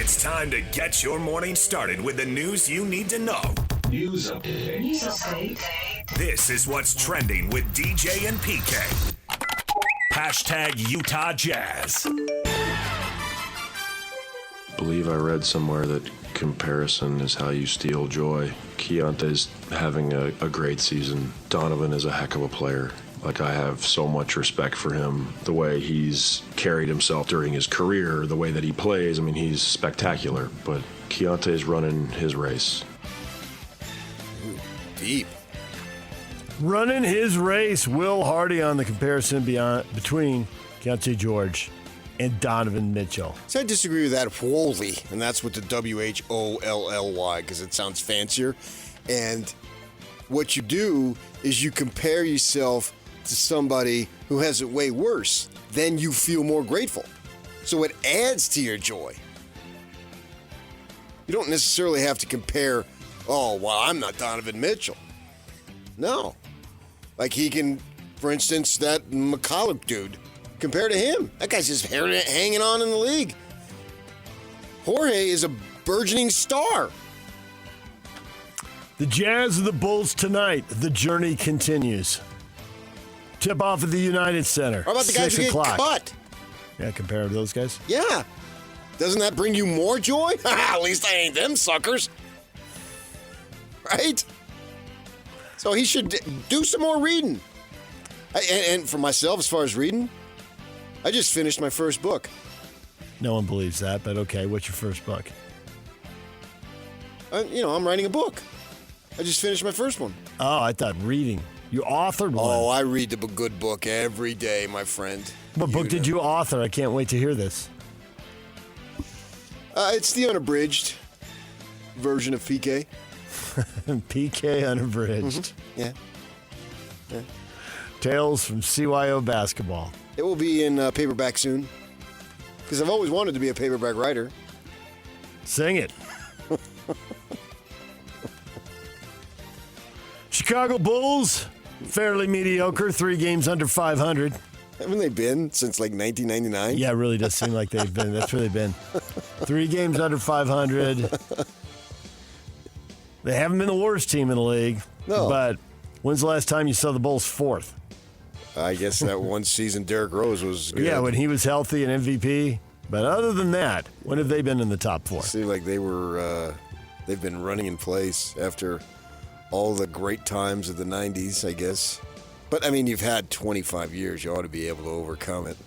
It's time to get your morning started with the news you need to know. News update. This is what's trending with DJ and PK. Hashtag Utah Jazz. I believe I read somewhere that comparison is how you steal joy. Keontae's having a great season. Donovan is a heck of a player. Like, I have so much respect for him. The way he's carried himself during his career, the way that he plays, I mean, he's spectacular. But Keontae's running his race. Deep. Running his race. Will Hardy on the comparison between Keontae George and Donovan Mitchell. So I disagree with that wholly, and that's with the W-H-O-L-L-Y, because it sounds fancier. And what you do is you compare yourself to somebody who has it way worse. Then you feel more grateful. So it adds to your joy. You don't necessarily have to compare, oh, well, I'm not Donovan Mitchell. No. Like, he can, for instance, that McCulloch dude, compare to him. That guy's just hanging on in the league. Jorge is a burgeoning star. The Jazz and the Bulls tonight. The journey continues. Tip off at the United Center. How about the guys who get cut? Yeah, compare to those guys. Yeah. Doesn't that bring you more joy? At least I ain't them suckers. Right? So he should do some more reading. And for myself, as far as reading, I just finished my first book. No one believes that, but okay. What's your first book? I'm writing a book. I just finished my first one. Oh, I thought reading. You authored one. Oh, I read the good book every day, my friend. What book did you author? I can't wait to hear this. It's the unabridged version of PK. PK Unabridged. Mm-hmm. Yeah. Tales from CYO basketball. It will be in paperback soon. Because I've always wanted to be a paperback writer. Sing it. Chicago Bulls, fairly mediocre, 3 games under 500. Haven't they been since like 1999? Yeah, it really does seem like they've been. That's where they've been. 3 games under 500. They haven't been the worst team in the league. No. But when's the last time you saw the Bulls 4th? I guess that one season Derrick Rose was good. Yeah, when he was healthy and MVP. But other than that, when have they been in the top 4? Seems like they've been running in place after all the great times of the 90s, I guess. But, I mean, you've had 25 years. You ought to be able to overcome it.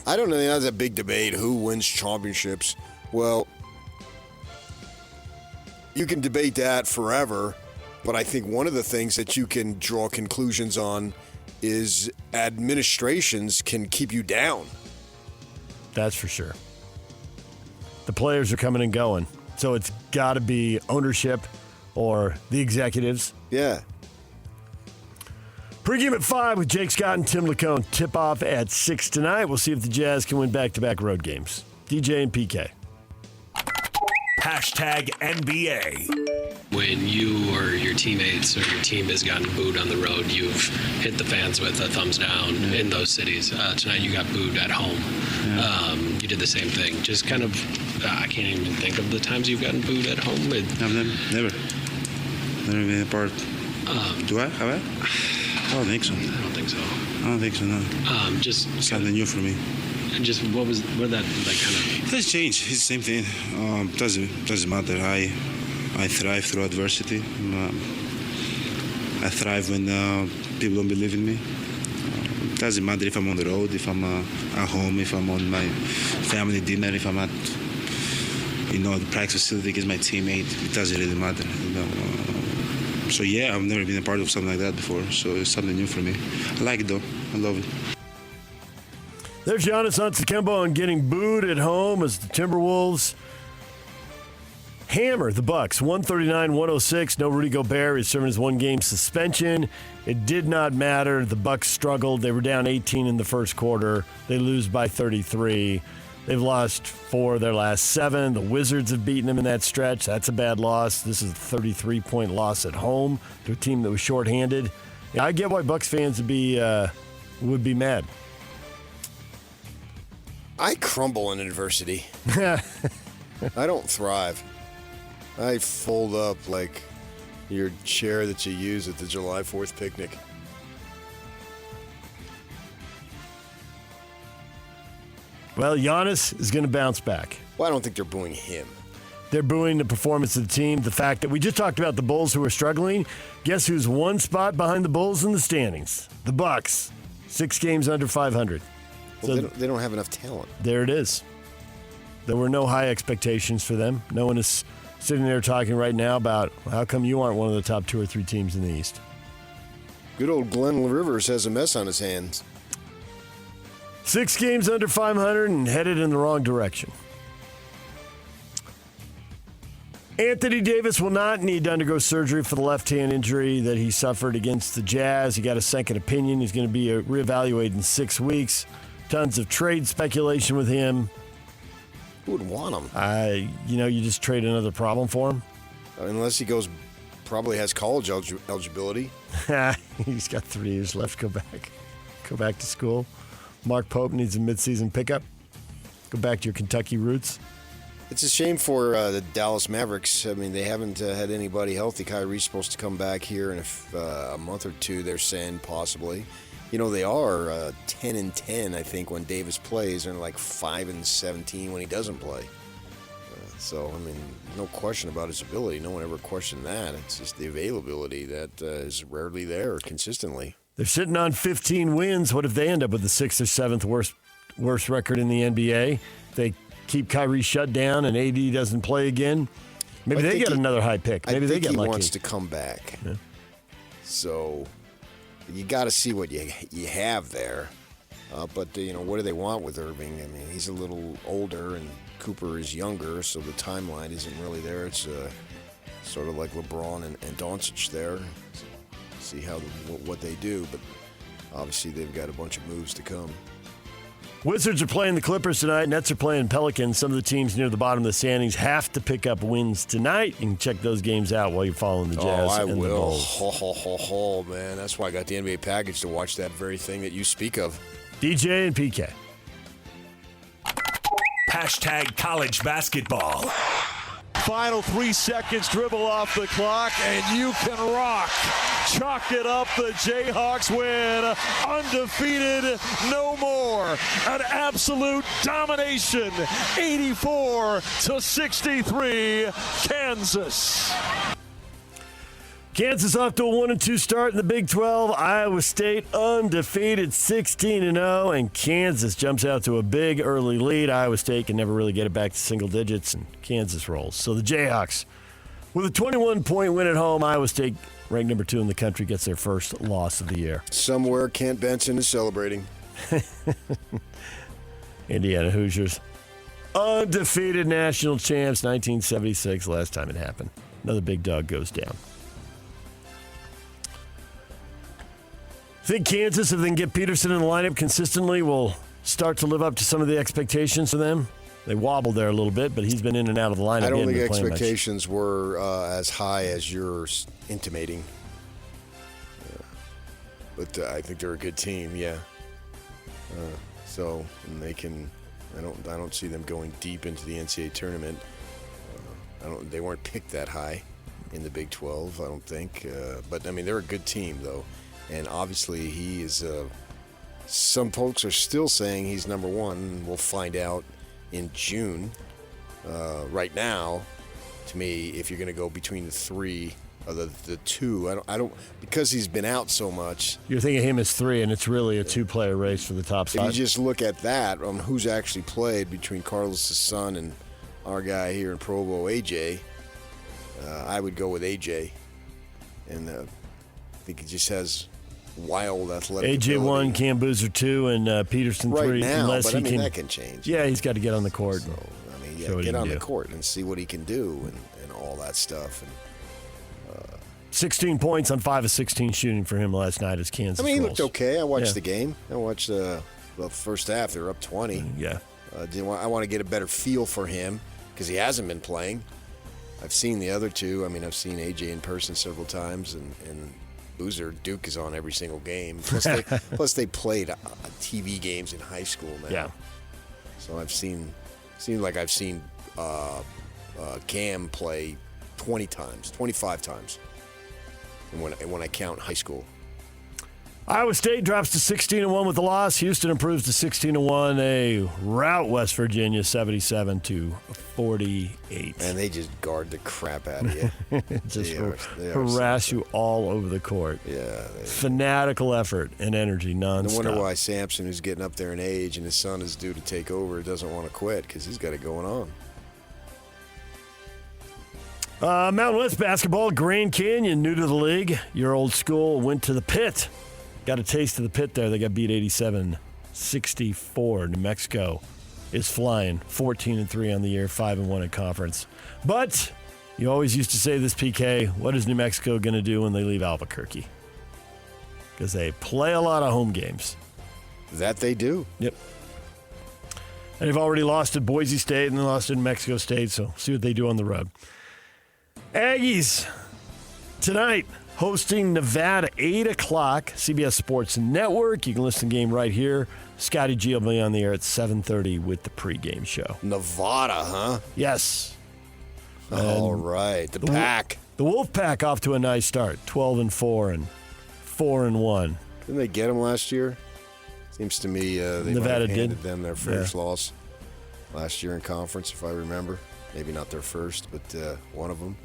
I don't know. That's a big debate. Who wins championships? Well, you can debate that forever. But I think one of the things that you can draw conclusions on is administrations can keep you down. That's for sure. The players are coming and going. So it's got to be ownership or the executives. Yeah. Pre-game at 5 with Jake Scott and Tim Lacone. Tip-off at 6 tonight. We'll see if the Jazz can win back-to-back road games. DJ and PK. Hashtag NBA. When you or your teammates or your team has gotten booed on the road, you've hit the fans with a thumbs down in those cities. Tonight you got booed at home. You did the same thing. Just kind of, I can't even think of the times you've gotten booed at home. I've never been a part. Do I? Have I? I don't think so. I don't think so. I don't think so, no. Just something new for me. And just what that like kind of? It has changed. It's the same thing. Doesn't matter. I thrive through adversity. I thrive when people don't believe in me. It doesn't matter if I'm on the road, if I'm at home, if I'm on my family dinner, if I'm at the practice facility against my teammate. It doesn't really matter. So yeah, I've never been a part of something like that before. So it's something new for me. I like it though. I love it. There's Giannis Antetokounmpo on getting booed at home as the Timberwolves hammer the Bucks 139-106. No Rudy Gobert. He's serving his 1-game suspension. It did not matter. The Bucks struggled. They were down 18 in the first quarter. They lose by 33. They've lost 4 of their last 7. The Wizards have beaten them in that stretch. That's a bad loss. This is a 33-point loss at home to a team that was shorthanded. Yeah, I get why Bucks fans would be mad. I crumble in adversity. I don't thrive. I fold up like your chair that you use at the July 4th picnic. Well, Giannis is going to bounce back. Well, I don't think they're booing him. They're booing the performance of the team, the fact that we just talked about the Bulls who are struggling. Guess who's one spot behind the Bulls in the standings? The Bucks. 6 games under 500. Well, they don't have enough talent. There it is. There were no high expectations for them. No one is sitting there talking right now about how come you aren't one of the top 2 or 3 teams in the East. Good old Glenn Rivers has a mess on his hands. 6 games under 500 and headed in the wrong direction. Anthony Davis will not need to undergo surgery for the left hand injury that he suffered against the Jazz. He got a second opinion. He's going to be reevaluated in 6 weeks. Tons of trade speculation with him. Who would want him? You just trade another problem for him. Unless he probably has college eligibility. He's got 3 years left. Go back to school. Mark Pope needs a midseason pickup. Go back to your Kentucky roots. It's a shame for the Dallas Mavericks. I mean, they haven't had anybody healthy. Kyrie's supposed to come back here in a month or 2, they're saying, possibly. You know, they are 10-10, I think, when Davis plays, and like 5-17 when he doesn't play. So, I mean, no question about his ability. No one ever questioned that. It's just the availability that is rarely there consistently. They're sitting on 15 wins. What if they end up with the 6th or 7th worst record in the NBA? They keep Kyrie shut down and AD doesn't play again. Maybe they get another high pick. Maybe they get lucky. He wants to come back. Yeah. So you got to see what you have there. But what do they want with Irving? I mean, he's a little older and Cooper is younger, so the timeline isn't really there. It's sort of like LeBron and Doncic there. So see what they do, but obviously they've got a bunch of moves to come. Wizards are playing the Clippers tonight. Nets are playing Pelicans. Some of the teams near the bottom of the standings have to pick up wins tonight. You can check those games out while you're following the Jazz and the Bulls. Man. That's why I got the NBA package to watch that very thing that you speak of. DJ and PK. Hashtag college basketball. Final 3 seconds, dribble off the clock, and you can rock. Chalk it up, the Jayhawks win. Undefeated, no more. An absolute domination, 84-63, Kansas. Kansas off to a 1-2 start in the Big 12. Iowa State undefeated 16-0, and Kansas jumps out to a big early lead. Iowa State can never really get it back to single digits, and Kansas rolls. So the Jayhawks, with a 21-point win at home, Iowa State, ranked number 2 in the country, gets their first loss of the year. Somewhere Kent Benson is celebrating. Indiana Hoosiers, undefeated national champs, 1976, last time it happened. Another big dog goes down. Think Kansas, if they can get Peterson in the lineup consistently, will start to live up to some of the expectations for them? They wobbled there a little bit, but he's been in and out of the lineup. I don't think expectations were as high as you're intimating. But I think they're a good team, yeah. And they can. I don't see them going deep into the NCAA tournament. They weren't picked that high in the Big 12, I don't think. But I mean, they're a good team, though. And obviously, he is. Some folks are still saying he's number 1. We'll find out in June. Right now, to me, if you're going to go between the 3 or the 2, I don't because he's been out so much. You're thinking him as 3, and it's really a 2-player race for the top spot. If you just look at that, who's actually played between Carlos' son and our guy here in Provo, AJ, I would go with AJ, and I think he just has wild athletic AJ ability. 1, Cam Boozer 2, and Peterson 3. Right now, unless but he I mean, can, that can change. Yeah, he's got to get on the court. So, get on the court and see what he can do and all that stuff. And 16 points on 5 of 16 shooting for him last night as Kansas he rolls. looked okay. I watched the game. I watched the first half. They were up 20. Yeah. I want to get a better feel for him because he hasn't been playing. I've seen the other 2. I mean, I've seen AJ in person several times, and Boozer, Duke is on every single game. Plus they played TV games in high school, man. Yeah. So I've seen Cam play 20 times, 25 times, and when I count high school. Iowa State drops to 16-1 with the loss. Houston improves to 16-1. A rout West Virginia 77-48. And they just guard the crap out of you. Just harass you all over the court. Yeah. Fanatical effort and energy nonstop. No wonder why Sampson, who's getting up there in age and his son is due to take over, doesn't want to quit because he's got it going on. Mountain West basketball, Grand Canyon, new to the league. Your old school went to the pit. Got a taste of the pit there. They got beat 87-64. New Mexico is flying, 14-3 on the year, 5-1 in conference. But you always used to say this, PK, what is New Mexico going to do when they leave Albuquerque? Because they play a lot of home games. That they do. Yep. And they've already lost at Boise State and they lost at New Mexico State, so see what they do on the road. Aggies tonight hosting Nevada, 8 o'clock, CBS Sports Network. You can listen to the game right here. Scotty G will be on the air at 7:30 with the pregame show. Nevada, huh? Yes. All right. The Pack. The Wolfpack off to a nice start, 12-4 and 4-1. Didn't they get them last year? Seems to me they Nevada might have handed did. them their first loss last year in conference, if I remember. Maybe not their first, but one of them.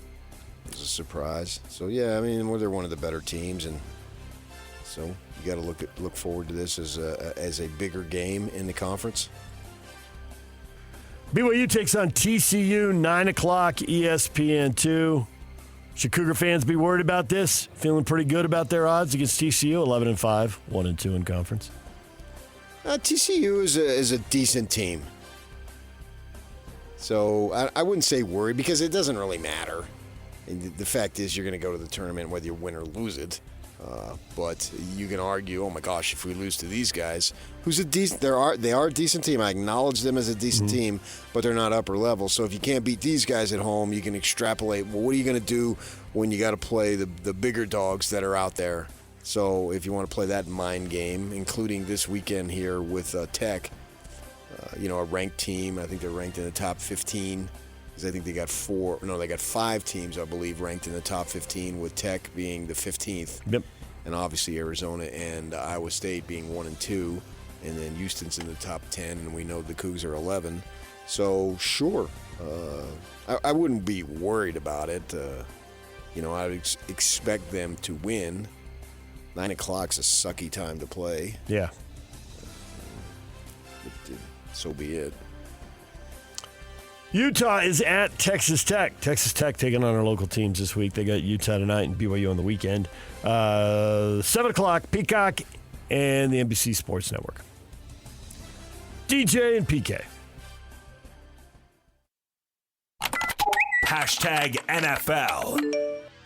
It was a surprise. So yeah, I mean, they're one of the better teams, and so you got to look forward to this as a bigger game in the conference. BYU takes on TCU, 9 o'clock, ESPN2. Should Cougar fans be worried about this? Feeling pretty good about their odds against TCU, 11-5, 1-2 in conference. TCU is a decent team. So I wouldn't say worried because it doesn't really matter. And the fact is you're going to go to the tournament whether you win or lose it. But you can argue, oh my gosh, if we lose to these guys, who's a decent? They are a decent team. I acknowledge them as a decent team, but they're not upper level. So if you can't beat these guys at home, you can extrapolate. Well, what are you going to do when you got to play the bigger dogs that are out there? So if you want to play that mind game, including this weekend here with Tech, a ranked team. I think they're ranked in the top 15. I think they got 5 teams, I believe, ranked in the top 15, with Tech being the 15th. Yep. And obviously Arizona and Iowa State being 1 and 2, and then Houston's in the top 10, and we know the Cougs are 11. So sure, I wouldn't be worried about it. I would expect them to win. 9 o'clock's a sucky time to play. Yeah. So be it. Utah is at Texas Tech. Texas Tech taking on our local teams this week. They got Utah tonight and BYU on the weekend. 7 o'clock, Peacock and the NBC Sports Network. DJ and PK. Hashtag NFL.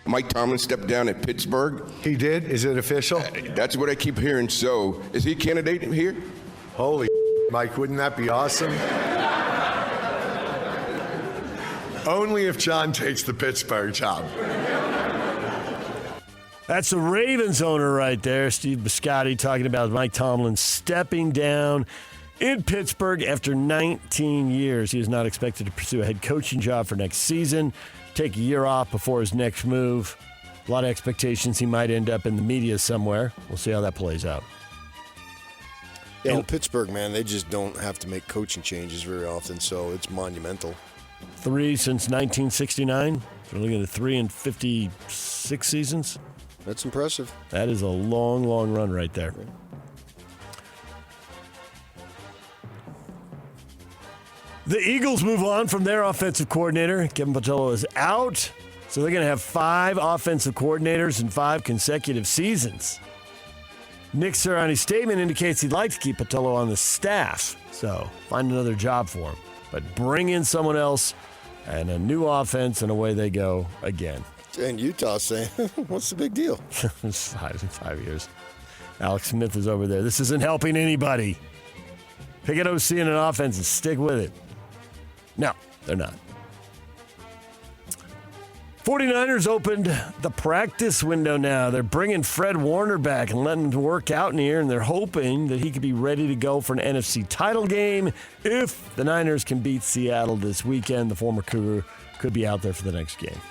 Mike Tomlin stepped down at Pittsburgh. He did? Is it official? That's what I keep hearing. So, is he a candidate here? Holy Mike, wouldn't that be awesome? Only if John takes the Pittsburgh job. That's the Ravens owner right there, Steve Biscotti, talking about Mike Tomlin stepping down in Pittsburgh after 19 years. He is not expected to pursue a head coaching job for next season, take a year off before his next move. A lot of expectations he might end up in the media somewhere. We'll see how that plays out. Yeah, well, Pittsburgh, man, they just don't have to make coaching changes very often, so it's monumental. 3 since 1969. We're looking at 3 in 56 seasons. That's impressive. That is a long, long run right there. The Eagles move on from their offensive coordinator. Kevin Patullo is out, so they're going to have 5 offensive coordinators in 5 consecutive seasons. Nick Sirianni's statement indicates he'd like to keep Patullo on the staff, so find another job for him. But bring in someone else and a new offense, and away they go again. And Utah saying, what's the big deal? 5 years. Alex Smith is over there. This isn't helping anybody. Pick an OC and an offense and stick with it. No, they're not. 49ers opened the practice window now. They're bringing Fred Warner back and letting him work out in here, and they're hoping that he could be ready to go for an NFC title game. If the Niners can beat Seattle this weekend, the former Cougar could be out there for the next game.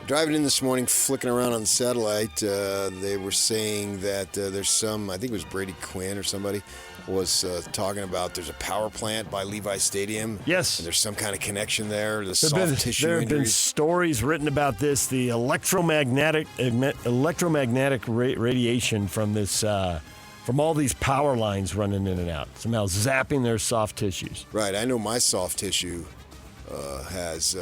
Driving in this morning, flicking around on the satellite, they were saying that there's some, I think it was Brady Quinn or somebody, was talking about there's a power plant by Levi Stadium. Yes. And there's some kind of connection there, the There have been injuries. stories written about this, the electromagnetic radiation from this, from all these power lines running in and out, somehow zapping their soft tissues. Right. I know my soft tissue has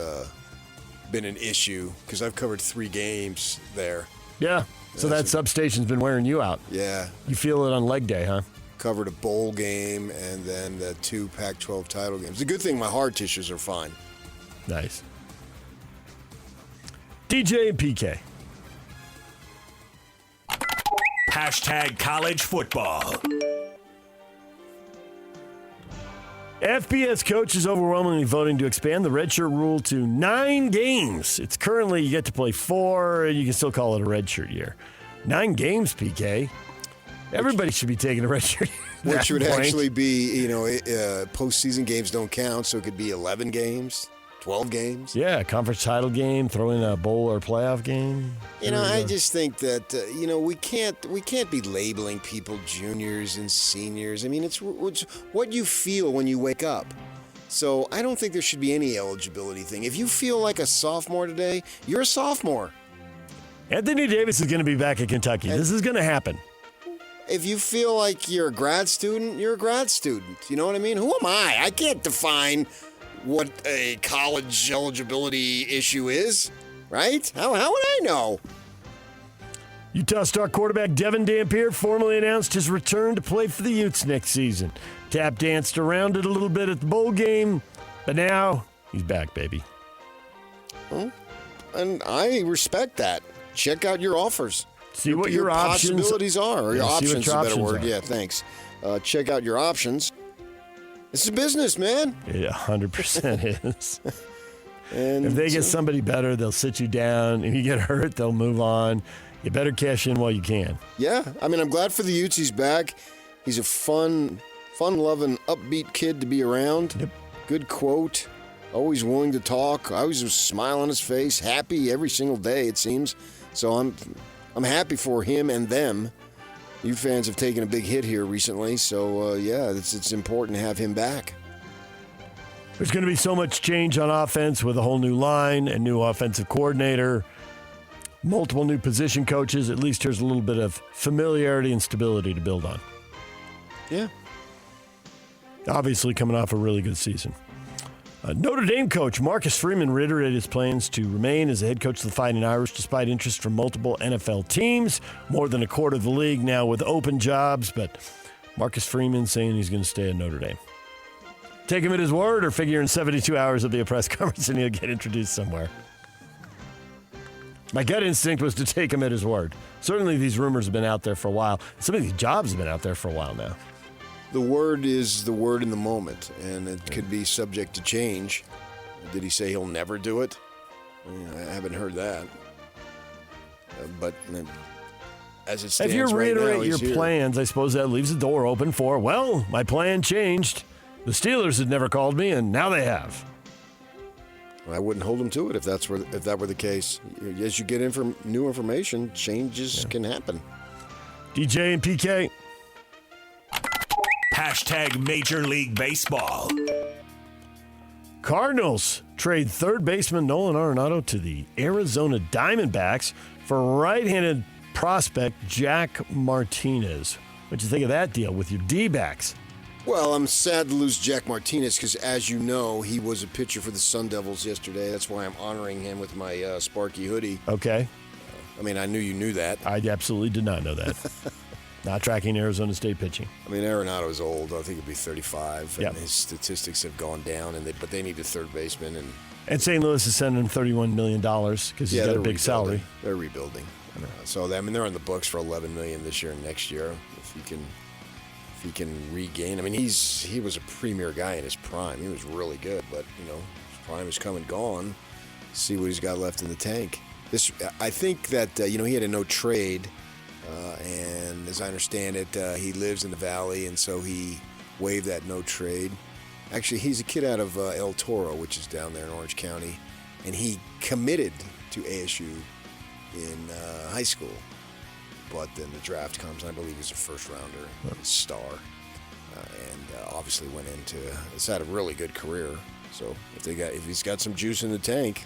been an issue because I've covered 3 games there. Yeah. So that substation's been wearing you out. Yeah. You feel it on leg day, huh? Covered a bowl game and then the 2 Pac-12 title games. The good thing, my hard tissues are fine. Nice. DJ and PK. Hashtag college football. FBS coach is overwhelmingly voting to expand the redshirt rule to 9 games. It's currently you get to play 4, and you can still call it a redshirt year. 9 games, PK. Everybody should be taking a redshirt. Which would actually be, postseason games don't count, so it could be 11 games, 12 games. Yeah, conference title game, throw in a bowl or playoff game. I just think that we can't be labeling people juniors and seniors. I mean, it's what you feel when you wake up. So I don't think there should be any eligibility thing. If you feel like a sophomore today, you're a sophomore. Anthony Davis is going to be back at Kentucky. This is going to happen. If you feel like you're a grad student, you're a grad student. You know what I mean? Who am I? I can't define what a college eligibility issue is, right? How would I know? Utah star quarterback Devon Dampier formally announced his return to play for the Utes next season. Tap danced around it a little bit at the bowl game, but now he's back, baby. Well, and I respect that. Check out your offers. See what your options possibilities are. Or your options is a better word. Are. Yeah, thanks. Check out your options. It's a business, man. It 100% is. And if they get somebody better, they'll sit you down. If you get hurt, they'll move on. You better cash in while you can. Yeah. I mean, I'm glad for the Utes he's back. He's a fun-loving, upbeat kid to be around. Yep. Good quote. Always willing to talk. Always a smile on his face. Happy every single day, it seems. So I'm happy for him and them. You fans have taken a big hit here recently, so it's important to have him back. There's going to be so much change on offense with a whole new line, a new offensive coordinator, multiple new position coaches. At least there's a little bit of familiarity and stability to build on. Yeah. Obviously coming off a really good season. Notre Dame coach Marcus Freeman reiterated his plans to remain as the head coach of the Fighting Irish despite interest from multiple NFL teams. More than a quarter of the league now with open jobs, but Marcus Freeman saying he's going to stay at Notre Dame. Take him at his word or figure in 72 hours there'll be a press conference and he'll get introduced somewhere. My gut instinct was to take him at his word. Certainly these rumors have been out there for a while. Some of these jobs have been out there for a while now. The word is the word in the moment, and it could be subject to change. Did he say he'll never do it? I haven't heard that. But as it stands if you right reiterate now, your he's plans, I suppose that leaves the door open for, well, my plan changed. The Steelers had never called me, and now they have. I wouldn't hold him to it if that were the case. As you get new information, changes can happen. DJ and PK. Hashtag Major League Baseball. Cardinals trade third baseman Nolan Arenado to the Arizona Diamondbacks for right-handed prospect Jack Martinez. What'd you think of that deal with your D-backs? Well, I'm sad to lose Jack Martinez because, as you know, he was a pitcher for the Sun Devils yesterday. That's why I'm honoring him with my Sparky hoodie. Okay. I mean, I knew you knew that. I absolutely did not know that. Not tracking Arizona State pitching. I mean, Arenado is old. I think he'll be 35, Yep. and his statistics have gone down. But they need a third baseman, And St. Louis is sending him $31 million because he's got a big salary. They're rebuilding. So they're on the books for $11 million this year and next year. If he can regain. I mean, he was a premier guy in his prime. He was really good, but his prime is come and gone. see what he's got left in the tank. I think that he had a no trade, and as I understand it, he lives in the Valley, and so he waived that no trade. Actually, he's a kid out of El Toro, which is down there in Orange County, and he committed to ASU in high school. But then the draft comes, and I believe he's a first-rounder, star, and obviously went it's had a really good career. So if he's got some juice in the tank,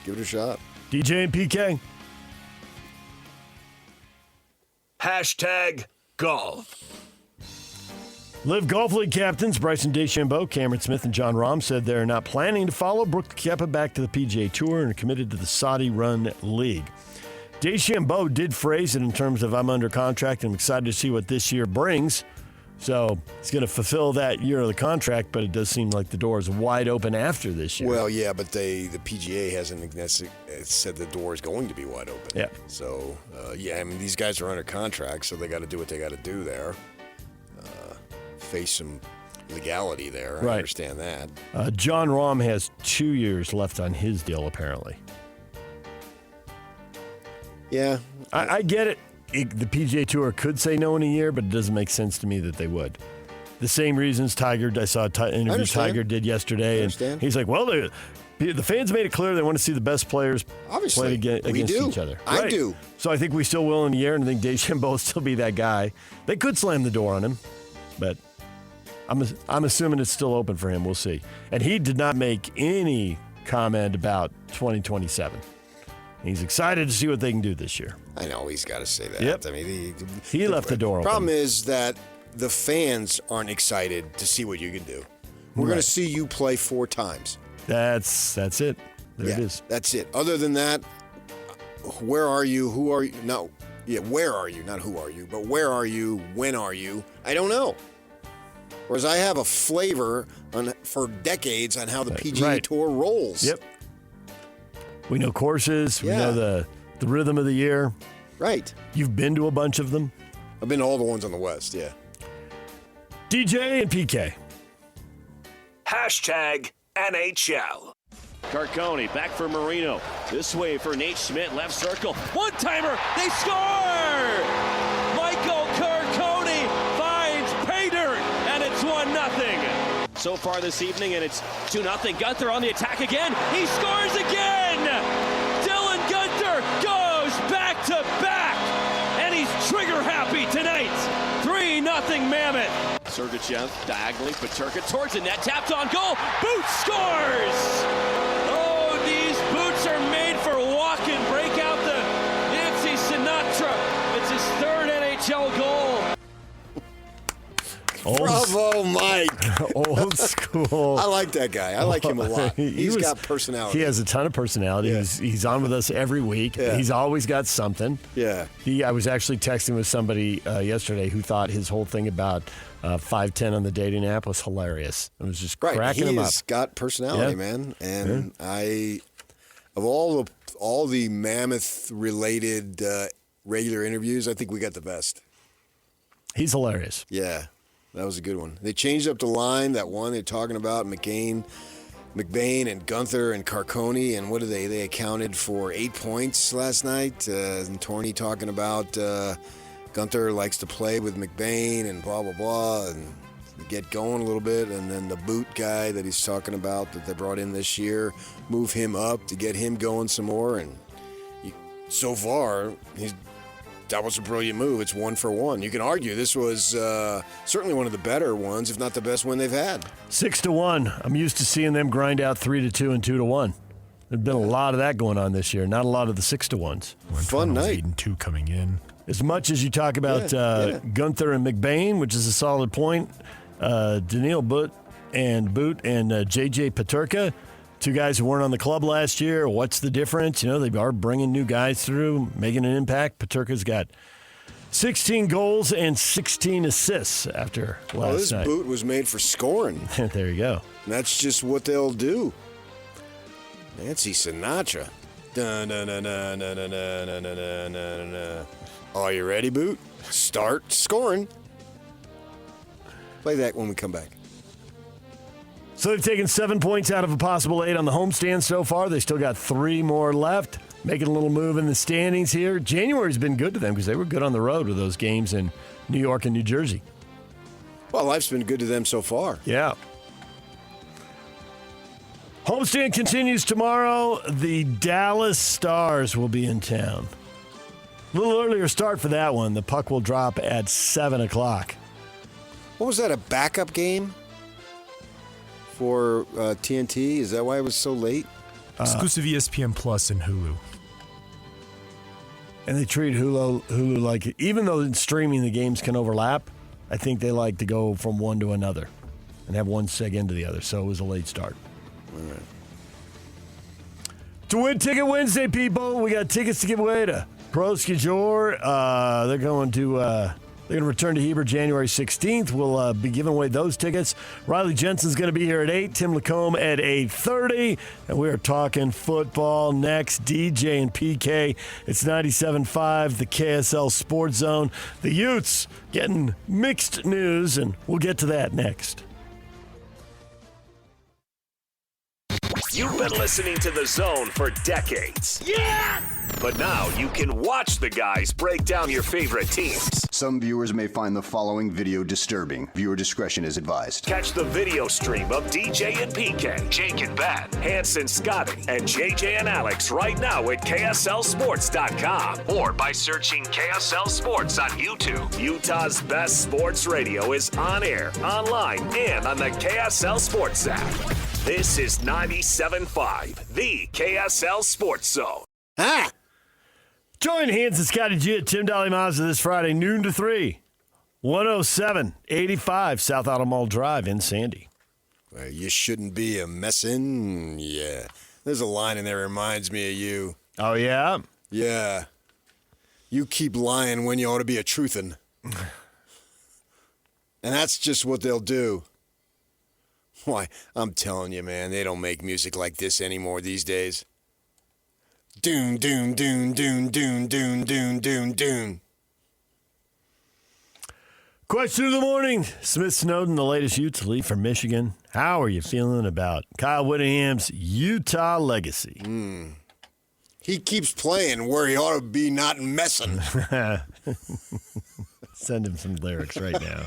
give it a shot. DJ and PK. #golf. Live Golf League captains Bryson DeChambeau, Cameron Smith, and John Rahm said they're not planning to follow Brooks Koepka back to the PGA Tour and are committed to the Saudi-run league. DeChambeau did phrase it in terms of I'm under contract and I'm excited to see what this year brings. So he's going to fulfill that year of the contract, but it does seem like the door is wide open after this year. Well, yeah, but the PGA hasn't said the door is going to be wide open. Yeah. So, these guys are under contract, so they got to do what they got to do there. Face some legality there. I understand that. John Rahm has 2 years left on his deal, apparently. Yeah. I get it. The PGA Tour could say no in a year, but it doesn't make sense to me that they would. The same reasons I saw an interview Tiger did yesterday, and he's like, well, the fans made it clear they want to see the best players play against each other. I do. So I think we still will in a year, and I think DeChambeau will still be that guy. They could slam the door on him, but I'm assuming it's still open for him. We'll see. And he did not make any comment about 2027. He's excited to see what they can do this year. I know he's got to say that. Yep. I mean, he left the door open. The problem is that the fans aren't excited to see what you can do. We're going to see you play 4 times. That's it. There it is. That's it. Other than that, where are you? Who are you? No. Yeah, where are you? Not who are you, but where are you? When are you? I don't know. Whereas I have a flavor for decades on how the PGA Tour rolls. Yep. We know courses. We know the rhythm of the year. Right. You've been to a bunch of them. I've been to all the ones on the West, yeah. DJ and PK. #NHL. Carcone back for Marino. This way for Nate Schmidt, left circle. One-timer, they score! Michael Carcone finds pay dirt, and it's 1-0. So far this evening, and it's 2-0. Gunther on the attack again. He scores again! Dylan Gunther goes back-to-back, and he's trigger-happy tonight. 3-0 Mammoth. Sergachev diagonally, Peterka towards the net, tapped on goal. Boots scores! Oh, these boots are made for walk and break out the Nancy Sinatra. It's his 3rd NHL goal. Bravo, Mike. Old school. I like that guy. I like him a lot. He's got personality. He has a ton of personality. Yeah. He's on with us every week. Yeah. He's always got something. Yeah. I was actually texting with somebody yesterday who thought his whole thing about 5'10" on the dating app was hilarious. It was just cracking him up. He's got personality, man. And of all the Mammoth-related regular interviews, I think we got the best. He's hilarious. Yeah. That was a good one. They changed up the line, that one they're talking about, McBain and Gunther and Carcone, and what did they accounted for 8 points last night. And Torney talking about Gunther likes to play with McBain and blah, blah, blah, and get going a little bit. And then the boot guy that he's talking about that they brought in this year, move him up to get him going some more. And so far, that was a brilliant move. It's 1 for 1. You can argue this was certainly one of the better ones, if not the best one they've had. 6-1. I'm used to seeing them grind out 3-2 and 2-1. There's been a lot of that going on this year. Not a lot of the 6-1s. Fun night. 8-2 coming in. As much as you talk about Gunther and McBain, which is a solid point, Daniil Boot and J.J. Peterka, 2 guys who weren't on the club last year. What's the difference? They are bringing new guys through, making an impact. Peterka's got 16 goals and 16 assists after last night. This boot was made for scoring. There you go. And that's just what they'll do. Nancy Sinatra. Are you ready, Boot? Start scoring. Play that when we come back. So they've taken 7 points out of a possible 8 on the homestand so far. They still got 3 more left, making a little move in the standings here. January's been good to them because they were good on the road with those games in New York and New Jersey. Well, life's been good to them so far. Yeah. Homestand continues tomorrow. The Dallas Stars will be in town. A little earlier start for that one. The puck will drop at 7 o'clock. What was that, a backup game for TNT? Is that why it was so late? Exclusive ESPN Plus and Hulu. And they treat Hulu like it. Even though in streaming the games can overlap, I think they like to go from one to another and have one seg into the other. So it was a late start. All right. To win Ticket Wednesday, people, we got tickets to give away to Pro Skijor. They're going to return to Heber January 16th. We'll be giving away those tickets. Riley Jensen's going to be here at 8, Tim Lacombe at 8:30. And we are talking football next. DJ and PK. It's 97.5, the KSL Sports Zone. The Utes getting mixed news, and we'll get to that next. You've been listening to The Zone for decades. Yes! But now you can watch the guys break down your favorite teams. Some viewers may find the following video disturbing. Viewer discretion is advised. Catch the video stream of DJ and PK, Jake and Ben, Hanson, Scotty, and JJ and Alex right now at KSLSports.com or by searching KSL Sports on YouTube. Utah's best sports radio is on air, online, and on the KSL Sports app. This is 97.5, the KSL Sports Zone. Ah! Join Hanson, Scotty G at Tim Dolly Mazda this Friday, noon to 3. 107-85 South Auto Mall Drive in Sandy. Well, you shouldn't be a messin'. Yeah. There's a line in there that reminds me of you. Oh, yeah? Yeah. You keep lying when you ought to be a truthin'. And that's just what they'll do. Why, I'm telling you, man, they don't make music like this anymore these days. Doon, doon, doon, doon, doon, doon, doon, doon, doon. Question of the morning. Smith Snowden, the latest Utes leave from Michigan. How are you feeling about Kyle Whittingham's Utah legacy? He keeps playing where he ought to be not messing. Send him some lyrics right now.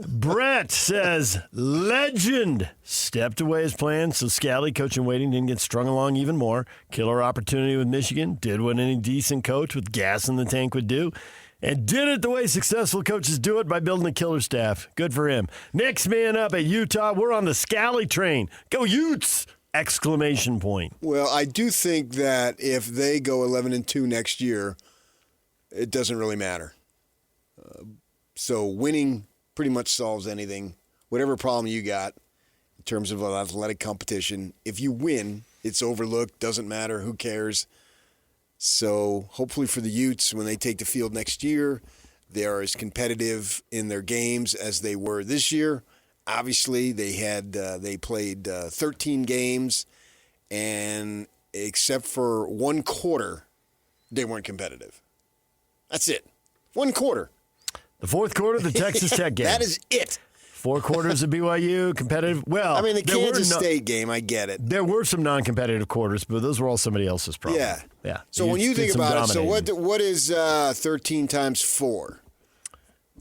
Brett says, legend stepped away as planned, so Scally, coach and waiting, didn't get strung along even more. Killer opportunity with Michigan, did what any decent coach with gas in the tank would do, and did it the way successful coaches do it, by building a killer staff. Good for him. Next man up at Utah, we're on the Scally train. Go Utes! Exclamation point. Well, I do think that if they go 11-2 next year, it doesn't really matter. So winning pretty much solves anything. Whatever problem you got in terms of athletic competition, if you win, it's overlooked, doesn't matter, who cares. So hopefully for the Utes, when they take the field next year, they are as competitive in their games as they were this year. Obviously, they played 13 games, and except for one quarter, they weren't competitive. That's it. One quarter. The fourth quarter of the Texas Tech game. That is it. 4 quarters of BYU, competitive. Well, I mean, the Kansas State game, I get it. There were some non-competitive quarters, but those were all somebody else's problem. Yeah. So when you think about it, so what is 13 times 4?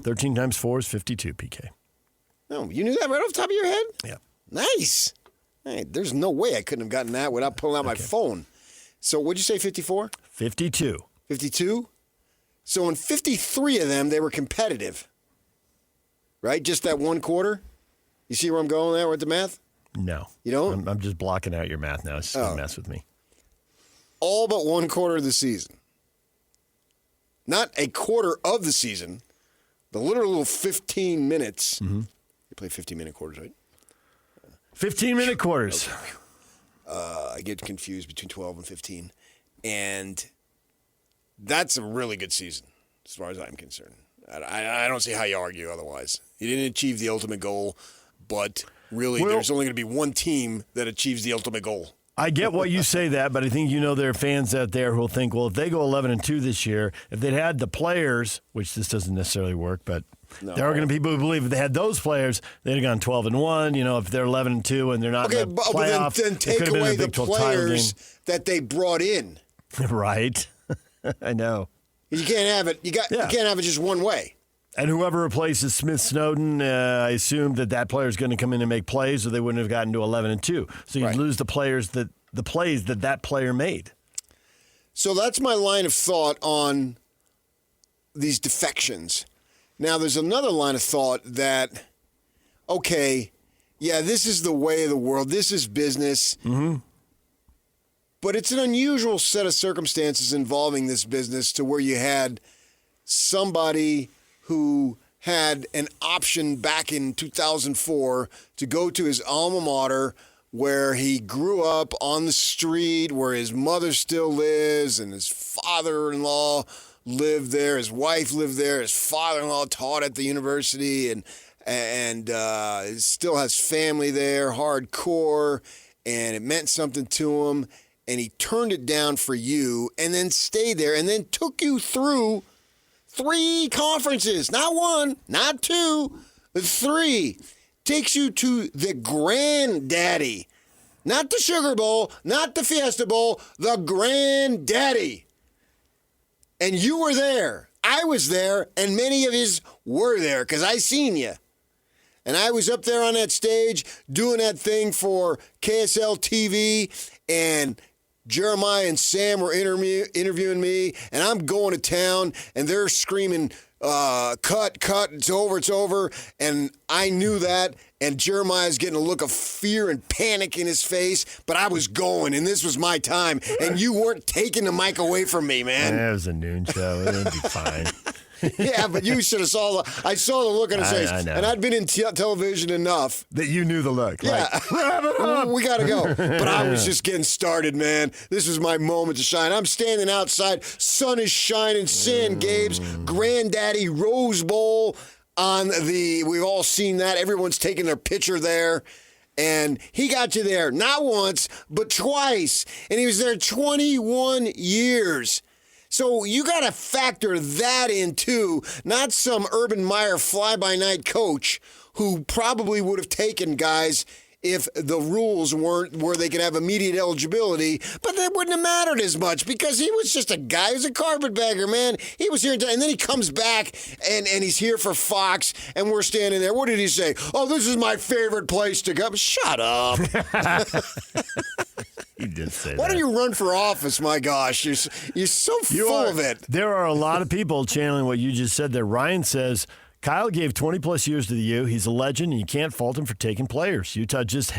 13 times 4 is 52, PK. No, you knew that right off the top of your head? Yeah. Nice. Hey, there's no way I couldn't have gotten that without pulling out my phone. So what'd you say, 54? 52. 52? So in 53 of them, they were competitive. Right? Just that one quarter? You see where I'm going there with the math? No. You don't? I'm just blocking out your math now. It's just going to mess with me. All but one quarter of the season. Not a quarter of the season. The literal 15 minutes. Mm-hmm. You play 15-minute quarters, right? 15-minute quarters. Okay. I get confused between 12 and 15. And that's a really good season, as far as I'm concerned. I don't see how you argue otherwise. You didn't achieve the ultimate goal, but really there's only going to be one team that achieves the ultimate goal. I get what you say that, but I think there are fans out there who will think, well, if they go 11-2 this year, if they'd had the players, which this doesn't necessarily work, but No. There are going to be people who believe if they had those players, they'd have gone 12-1. If they're 11-2 and they're not in the playoff, then take away the players that they brought in. Right. I know. You can't have it. You can't have it just one way. And whoever replaces Smith Snowden, I assume that player is going to come in and make plays, or they wouldn't have gotten to 11-2. So you lose the plays that player made. So that's my line of thought on these defections. Now, there's another line of thought that, okay, yeah, this is the way of the world. This is business. Mm-hmm. But it's an unusual set of circumstances involving this business to where you had somebody who had an option back in 2004 to go to his alma mater where he grew up on the street, where his mother still lives and his father-in-law lived there, his wife lived there, his father-in-law taught at the university and still has family there, hardcore, and it meant something to him. And he turned it down for you and then stayed there and then took you through 3 conferences. Not 1, not 2, but 3. Takes you to the granddaddy. Not the Sugar Bowl, not the Fiesta Bowl, the granddaddy. And you were there. I was there, and many of yous were there because I seen you. And I was up there on that stage doing that thing for KSL TV, and Jeremiah and Sam were interviewing me, and I'm going to town, and they're screaming, cut, it's over. And I knew that, and Jeremiah's getting a look of fear and panic in his face, but I was going, and this was my time, and you weren't taking the mic away from me, man. It was a noon show. It would be fine. Yeah, but you should have I saw the look on his face. I know. And I'd been in television enough. That you knew the look. Yeah. We got to go. But I was just getting started, man. This was my moment to shine. I'm standing outside. Sun is shining. San Gabe's Granddaddy Rose Bowl we've all seen that. Everyone's taking their picture there. And he got you there not once, but twice. And he was there 21 years. So you got to factor that in, too. Not some Urban Meyer fly-by-night coach who probably would have taken guys if the rules weren't where they could have immediate eligibility, but that wouldn't have mattered as much because he was just a guy who's a carpetbagger, man. He was here, and then he comes back, and he's here for Fox, and we're standing there. What did he say? Oh, this is my favorite place to go. Shut up. He did say Why that. don't you run for office? My gosh, you're so full of it. There are a lot of people channeling what you just said there. Ryan says, Kyle gave 20-plus years to the U. He's a legend, and you can't fault him for taking players. Utah just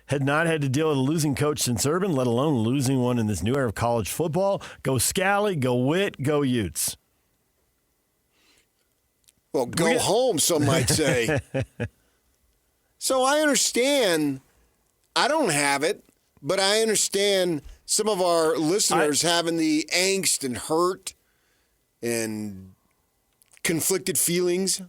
had not had to deal with a losing coach since Urban, let alone losing one in this new era of college football. Go Scally, go Witt, go Utes. Well, go home, some might say. So I understand. I don't have it. But I understand some of our listeners having the angst and hurt and conflicted feelings.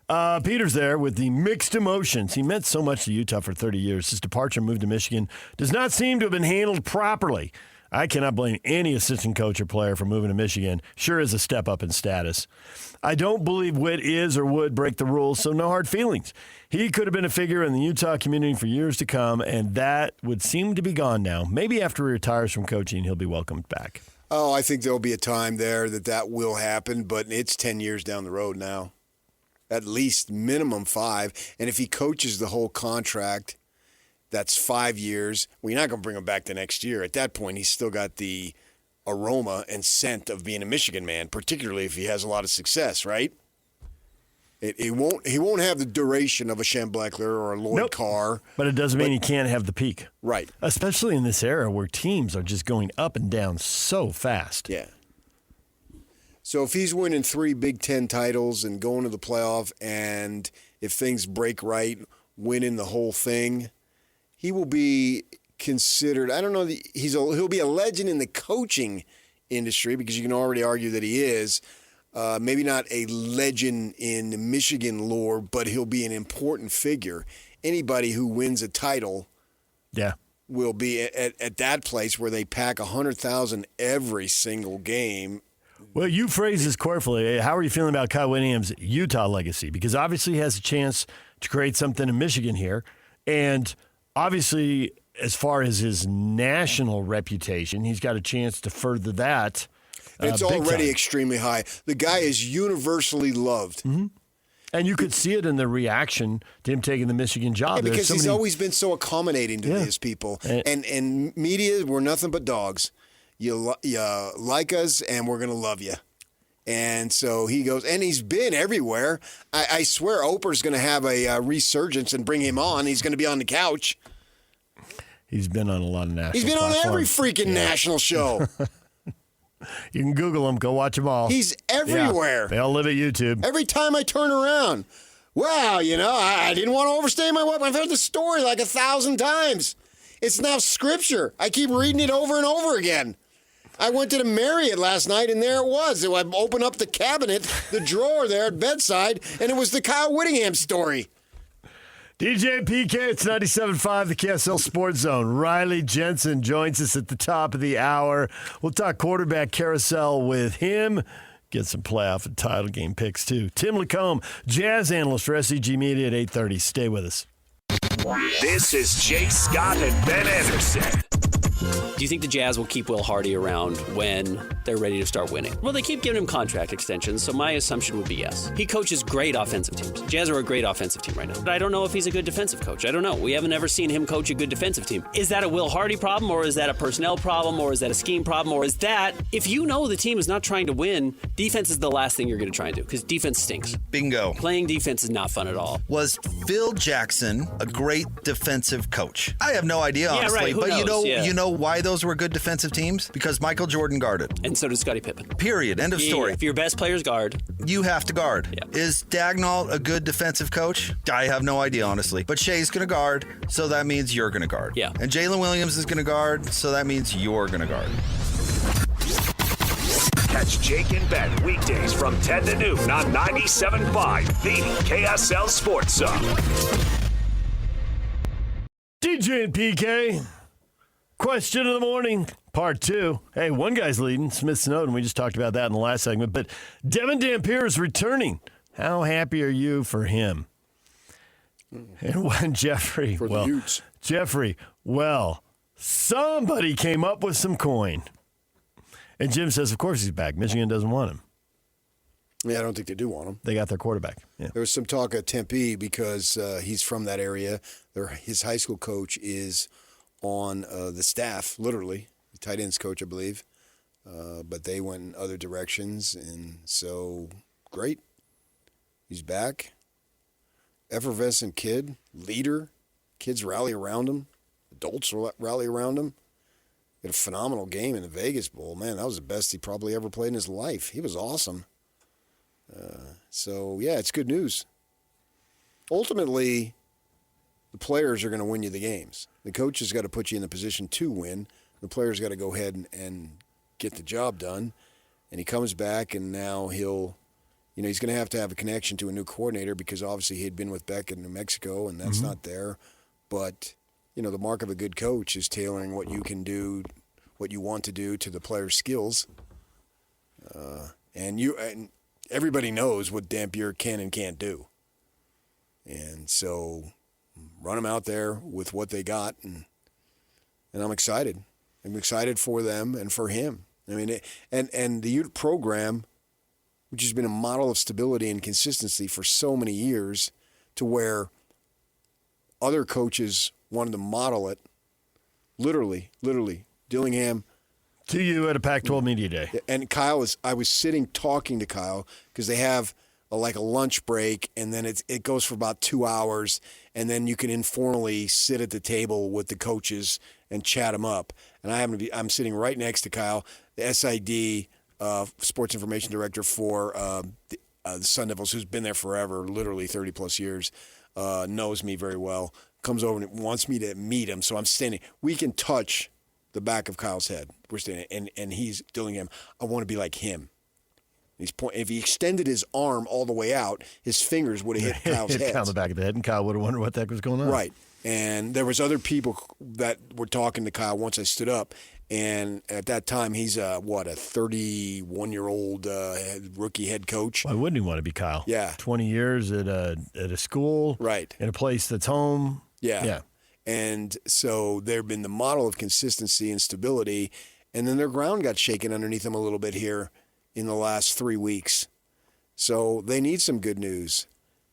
Peter's there with the mixed emotions. He meant so much to Utah for 30 years. His departure, move to Michigan, does not seem to have been handled properly. I cannot blame any assistant coach or player for moving to Michigan. Sure is a step up in status. I don't believe Witt is or would break the rules, so no hard feelings. He could have been a figure in the Utah community for years to come, and that would seem to be gone now. Maybe after he retires from coaching, he'll be welcomed back. Oh, I think there'll be a time there that will happen, but it's 10 years down the road now. At least minimum 5. And if he coaches the whole contract, that's 5 years. Well, you're not going to bring him back the next year. At that point, he's still got the aroma and scent of being a Michigan man, particularly if he has a lot of success, right? He won't have the duration of a Shambleckler or a Lloyd Carr. But it doesn't mean he can't have the peak. Right. Especially in this era where teams are just going up and down so fast. Yeah. So if he's winning 3 Big Ten titles and going to the playoff, and if things break right, winning the whole thing, he will be considered, I don't know, he'll be a legend in the coaching industry because you can already argue that he is. Maybe not a legend in Michigan lore, but he'll be an important figure. Anybody who wins a title will be at that place where they pack 100,000 every single game. Well, you phrase this carefully. How are you feeling about Kyle Whittingham's Utah legacy? Because obviously he has a chance to create something in Michigan here. And obviously, as far as his national reputation, he's got a chance to further that. It's already extremely high. The guy is universally loved. Mm-hmm. And you could see it in the reaction to him taking the Michigan job. Yeah, because he's always been so accommodating to these people. And media, we're nothing but dogs. You like us, and we're going to love you. And so he goes, and he's been everywhere. I swear Oprah's going to have a resurgence and bring him on. He's going to be on the couch. He's been on a lot of national He's been platforms. on every freaking national show. You can Google him. Go watch them all. He's everywhere. Yeah, they all live at YouTube. Every time I turn around, wow, I didn't want to overstay my welcome. I've heard the story like 1,000 times. It's now scripture. I keep reading it over and over again. I went to the Marriott last night, and there it was. I opened up the cabinet, the drawer there at bedside, and it was the Kyle Whittingham story. DJ and PK, it's 97.5, the KSL Sports Zone. Riley Jensen joins us at the top of the hour. We'll talk quarterback carousel with him. Get some playoff and title game picks, too. Tim Lacombe, Jazz analyst for SEG Media at 8:30. Stay with us. This is Jake Scott and Ben Anderson. Do you think the Jazz will keep Will Hardy around when they're ready to start winning? Well, they keep giving him contract extensions, so my assumption would be yes. He coaches great offensive teams. Jazz are a great offensive team right now. But I don't know if he's a good defensive coach. I don't know. We haven't ever seen him coach a good defensive team. Is that a Will Hardy problem, or is that a personnel problem, or is that a scheme problem, or is that, if you know the team is not trying to win, defense is the last thing you're going to try and do, because defense stinks. Bingo. Playing defense is not fun at all. Was Phil Jackson a great defensive coach? I have no idea, honestly. Right. Who but knows? You know why those were good defensive teams? Because Michael Jordan guarded. And so did Scottie Pippen. Period. End of story. If your best players guard, you have to guard. Yeah. Is Dagnall a good defensive coach? I have no idea, honestly. But Shea's going to guard, so that means you're going to guard. Yeah. And Jalen Williams is going to guard, so that means you're going to guard. Catch Jake and Ben weekdays from 10 to noon on 97.5, the KSL Sports Zone. DJ and PK, question of the morning, part 2. Hey, one guy's leading, Smith Snowden. We just talked about that in the last segment. But Devon Dampier is returning. How happy are you for him? And when Jeffrey, For the Utes. Jeffrey, somebody came up with some coin. And Jim says, of course he's back. Michigan doesn't want him. Yeah, I don't think they do want him. They got their quarterback. Yeah. There was some talk at Tempe because he's from that area. His high school coach is on the staff, literally, the tight ends coach, I believe. But they went in other directions, and so great. He's back. Effervescent kid, leader. Kids rally around him. Adults rally around him. He had a phenomenal game in the Vegas Bowl. Man, that was the best he probably ever played in his life. He was awesome. So, yeah, it's good news. Ultimately, the players are going to win you the games. The coach has got to put you in the position to win. The players got to go ahead and get the job done. And he comes back, and now he's going to have a connection to a new coordinator because obviously he had been with Beck in New Mexico, and that's not there. But, the mark of a good coach is tailoring what you can do, what you want to do to the player's skills. And everybody knows what Dampier can and can't do. And so run them out there with what they got, and I'm excited. I'm excited for them and for him. I mean, and the Ute program, which has been a model of stability and consistency for so many years, to where other coaches wanted to model it, literally, Dillingham. To you at a Pac-12 Media Day. And I was sitting talking to Kyle because they have a lunch break, and then it goes for about 2 hours, and then you can informally sit at the table with the coaches and chat them up. And I'm sitting right next to Kyle, the SID sports information director for the Sun Devils, who's been there forever, literally 30 plus years, knows me very well, comes over and wants me to meet him. So I'm standing. We can touch the back of Kyle's head. We're standing, and he's Dillingham. I want to be like him. If he extended his arm all the way out, his fingers would have hit Kyle's head. Hit Kyle on the back of the head, and Kyle would have wondered what the heck was going on. Right. And there was other people that were talking to Kyle once I stood up. And at that time, he's a 31-year-old rookie head coach. Why wouldn't he want to be Kyle? Yeah. 20 years at a school. Right. In a place that's home. Yeah. And so they've been the model of consistency and stability. And then their ground got shaken underneath them a little bit here in the last 3 weeks. So they need some good news.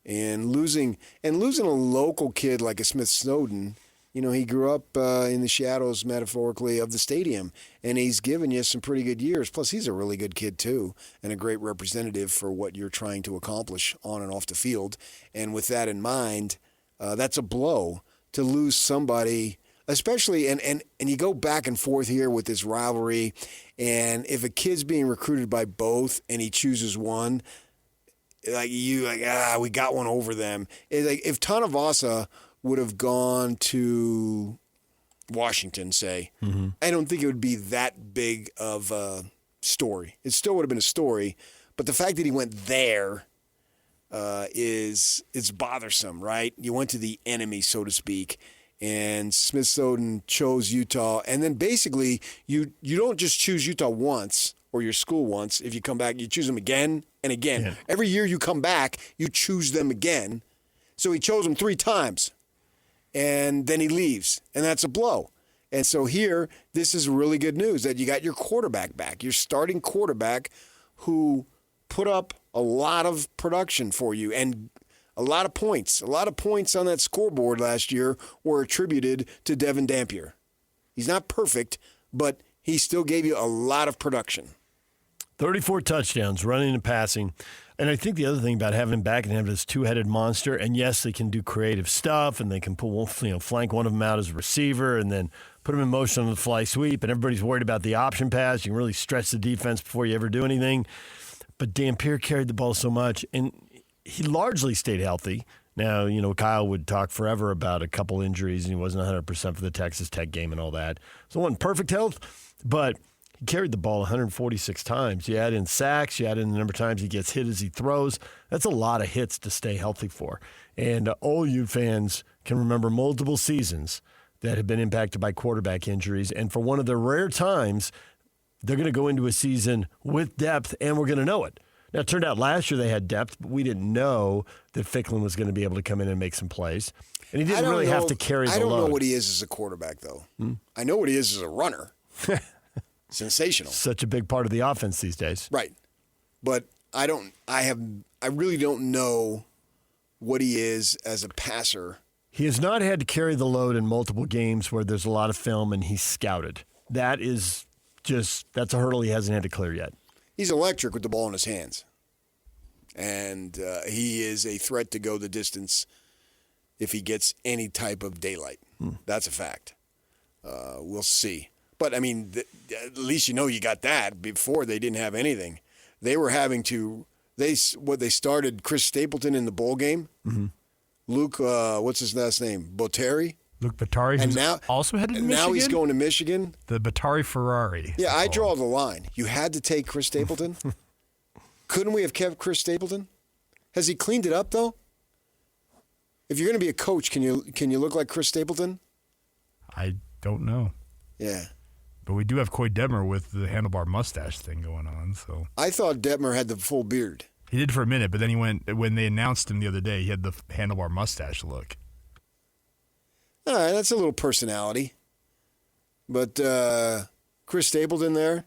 And losing a local kid like a Smith Snowden, he grew up in the shadows, metaphorically, of the stadium, and he's given you some pretty good years. Plus, he's a really good kid, too, and a great representative for what you're trying to accomplish on and off the field. And with that in mind, that's a blow to lose somebody, especially, and you go back and forth here with this rivalry, and if a kid's being recruited by both and he chooses one, we got one over them. If Tanavasa would have gone to Washington, say, I don't think it would be that big of a story. It still would have been a story, but the fact that he went there it's bothersome, right? You went to the enemy, so to speak, and Smith Snowden chose Utah, and then basically you don't just choose Utah once or your school once. If you come back, you choose them again and again. Yeah. Every year you come back, you choose them again. So he chose them 3 times, and then he leaves, and that's a blow. And so here, this is really good news that you got your quarterback back, your starting quarterback who put up a lot of production for you and a lot of points. A lot of points on that scoreboard last year were attributed to Devon Dampier. He's not perfect, but he still gave you a lot of production. 34 touchdowns, running and passing. And I think the other thing about having him back and having this two-headed monster, and yes, they can do creative stuff, and they can pull, flank one of them out as a receiver, and then put him in motion on the fly sweep, and everybody's worried about the option pass. You can really stretch the defense before you ever do anything. But Dampier carried the ball so much, and he largely stayed healthy. Now, Kyle would talk forever about a couple injuries, and he wasn't 100% for the Texas Tech game and all that. So it wasn't perfect health, but he carried the ball 146 times. You add in sacks, you add in the number of times he gets hit as he throws. That's a lot of hits to stay healthy for. And all you fans can remember multiple seasons that have been impacted by quarterback injuries. And for one of the rare times, they're going to go into a season with depth, and we're going to know it. Now, it turned out last year they had depth, but we didn't know that Ficklin was going to be able to come in and make some plays. And he didn't really have to carry the load. I don't know what he is as a quarterback, though. I know what he is as a runner. Sensational. Such a big part of the offense these days. Right. But I really don't know what he is as a passer. He has not had to carry the load in multiple games where there's a lot of film and he's scouted. That's a hurdle he hasn't had to clear yet. He's electric with the ball in his hands. And he is a threat to go the distance if he gets any type of daylight. That's a fact. We'll see. But, I mean, at least you got that. Before, they didn't have anything. They were having to – they started Chris Stapleton in the bowl game. Luke, what's his last name? Botteri? Luke Botteri, who's also headed to Michigan? Now he's going to Michigan. The Botteri Ferrari. Yeah, I draw the line. You had to take Chris Stapleton? Couldn't we have kept Chris Stapleton? Has he cleaned it up, though? If you're going to be a coach, can you look like Chris Stapleton? I don't know. Yeah. But we do have Coy Detmer with the handlebar mustache thing going on. So I thought Detmer had the full beard. He did for a minute, but then when they announced him the other day, he had the handlebar mustache look. All right, that's a little personality. But Chris Stapleton there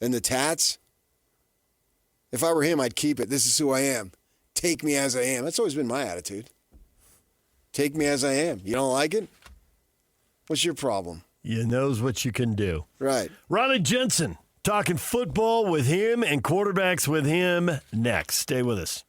and the tats, if I were him, I'd keep it. This is who I am. Take me as I am. That's always been my attitude. Take me as I am. You don't like it? What's your problem? You knows what you can do. Right. Ronnie Jensen, talking football with him and quarterbacks with him next. Stay with us.